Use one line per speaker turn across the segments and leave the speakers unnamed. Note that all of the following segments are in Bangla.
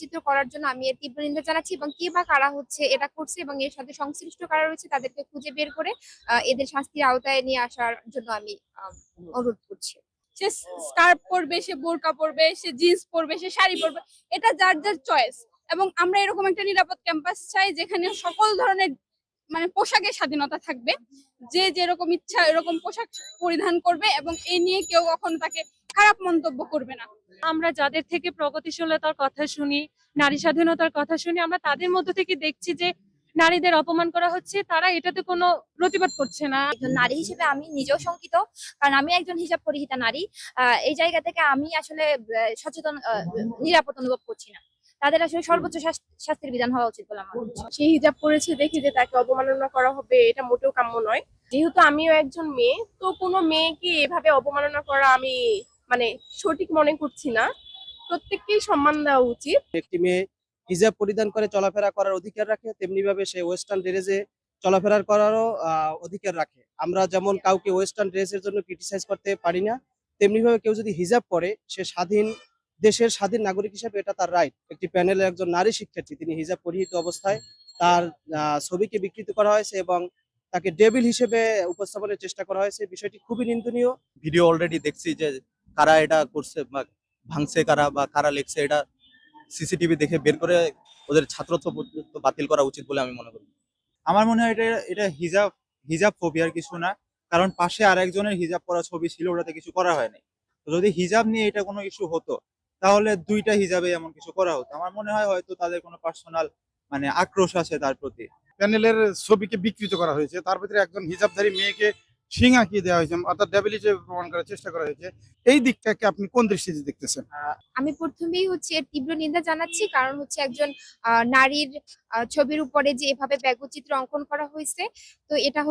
চিত্র করার জন্য আমি এর তীব্র নিন্দা জানাচ্ছি এবং কে বা কারা হচ্ছে এটা করছে এবং এর সাথে সংশ্লিষ্ট কারা রয়েছে তাদেরকে খুঁজে বের করে এদের শাস্তির আওতায় নিয়ে আসার জন্য আমি অনুরোধ করছি।
সে স্কার্ফ পরবে, সে বোরকা পরবে, সে জিন্স পরবে, সে শাড়ি পরবে, এটা যার যার চয়েস। এবং আমরা এরকম একটা নিরাপদ ক্যাম্পাস চাই যেখানে সকল ধরনের পোশাকের স্বাধীনতা থাকবে, যে যেরকম ইচ্ছা এরকম পোশাক পরিধান করবে এবং এই নিয়ে কেউ কখনো তাকে খারাপ মন্তব্য করবে না।
আমরা যাদের থেকে প্রগতিশীলতার কথা শুনি, নারী স্বাধীনতার কথা শুনি, আমরা তাদের মধ্য থেকে দেখছি যে নারীদের অপমান করা হচ্ছে, তারা এটাতে কোনো প্রতিবাদ করছে না।
একজন নারী হিসেবে আমি নিজেও শঙ্কিত, কারণ আমি একজন হিজাব পরিহিতা নারী। এই জায়গা থেকে আমি আসলে সচেতন, নিরাপদ অনুভব করছি না। তাদের আসলে সর্বোচ্চ শাস্তির বিধান হওয়া উচিত বলে আমার মনে হয়।
সে হিজাব পরেছে দেখে যে তাকে অবমাননা করা হবে, এটা মোটেও কাম্য নয়। যেহেতু আমিও একজন মেয়ে, তো কোনো মেয়েকে এভাবে অবমাননা করা আমি সঠিক মনে করছি না। প্রত্যেককেই সম্মান দেওয়া উচিত।
একটি মেয়ে হিজাব পরিধান করে চলাফেরা করার অধিকার রাখে, তেমনি ভাবে সে ওয়েস্টার্ন ড্রেসে চলাফেরা করারও অধিকার রাখে। আমরা যেমন কাউকে ওয়েস্টার্ন ড্রেসের জন্য ক্রিটিসাইজ করতে পারি না, তেমনি ভাবে কেউ যদি হিজাব পরে সে দেশের স্বাধীন নাগরিক হিসেবে এটা তার রাইট। একটি প্যানেলের একজন নারী শিক্ষার্থী তিনি হিজাব পরিহিত অবস্থায় তার ছবিকে বিকৃত করা হয়েছে এবং তাকে ডেভিল হিসেবে উপস্থাপনের চেষ্টা করা হয়েছে। বিষয়টি খুবই নিন্দনীয়।
ভিডিও অলরেডি দেখছি যে কারা এটা করছে বা ভাঙছে কারা বা কারা লেখছে, এটা সিসিটিভি দেখে বের করে ওদের ছাত্রত্ব পর্যন্ত বাতিল করা উচিত বলে আমি মনে করি।
আমার মনে হয় এটা এটা হিজাব হিজাব ফোবিয়ার কিছু না, কারণ পাশে আরেকজনের হিজাব পরা ছবি ছিল, ওটাতে কিছু করা হয়নি। তো যদি হিজাব নিয়ে এটা কোনো ইস্যু হতো তাহলে দুইটা হিজাবে এমন কিছু করা হতো। আমার মনে হয় হয়তো তাদের কোনো পার্সোনাল আক্রোশ আছে তার প্রতি।
প্যানেলের ছবিকে বিকৃত করা হয়েছে, তার ভিতরে একজন হিজাবধারী মেয়েকে শিং আঁকিয়ে দেওয়া হয়েছে, অর্থাৎ ডেভিল হিসেবে প্রমাণ করার চেষ্টা করা হয়েছে। এই দিকটাকে আপনি কোন দৃষ্টিতে দেখতেছেন?
আমি প্রথমেই এর তীব্র নিন্দা জানাচ্ছি, কারণ একজন নারীর ছবির উপরে যে এভাবে ব্যঙ্গচিত্র অঙ্কন করা হয়েছে, তো এটা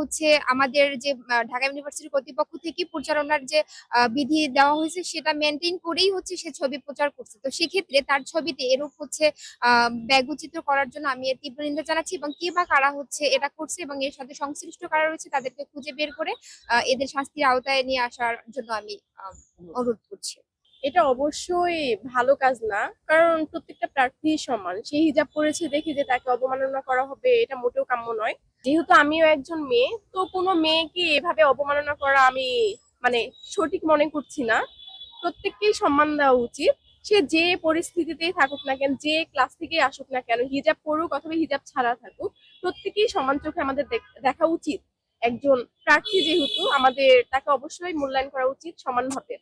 আমাদের যে ঢাকা ইউনিভার্সিটি কর্তৃপক্ষ থেকে প্রচারণার যে বিধি দেওয়া হয়েছে সেটা মেনটেন করেই সে ছবি প্রচার করছে। তো সেক্ষেত্রে তার ছবিতে এরূপ ব্যঙ্গচিত্র করার জন্য আমি এর তীব্র নিন্দা জানাচ্ছি এবং কে বা কারা এটা করছে এবং এর সাথে সংশ্লিষ্ট কারা রয়েছে তাদেরকে খুঁজে বের করে এদের শাস্তির আওতায় নিয়ে আসার জন্য আমি অনুরোধ করছি।
এটা অবশ্যই ভালো কাজ না, কারণ প্রত্যেকটা প্রার্থী সমান। সে হিজাব পরেছে দেখে যে তাকে অবমাননা করা হবে, এটা মোটেও কাম্য নয়। যেহেতু আমিও একজন মেয়ে, তো কোনো মেয়েকে এভাবে অবমাননা করা আমি সঠিক মনে করছি না। প্রত্যেককেই সম্মান দেওয়া উচিত। সে যে পরিস্থিতিতেই থাকুক না কেন, যে ক্লাস থেকে আসুক না কেন, হিজাব পরুক অথবা হিজাব ছাড়া থাকুক, প্রত্যেকেই সমান চোখে আমাদের দেখা উচিত। একজন প্রার্থী যেহেতু, আমাদের তাকে অবশ্যই মূল্যায়ন করা উচিত সমানভাবে।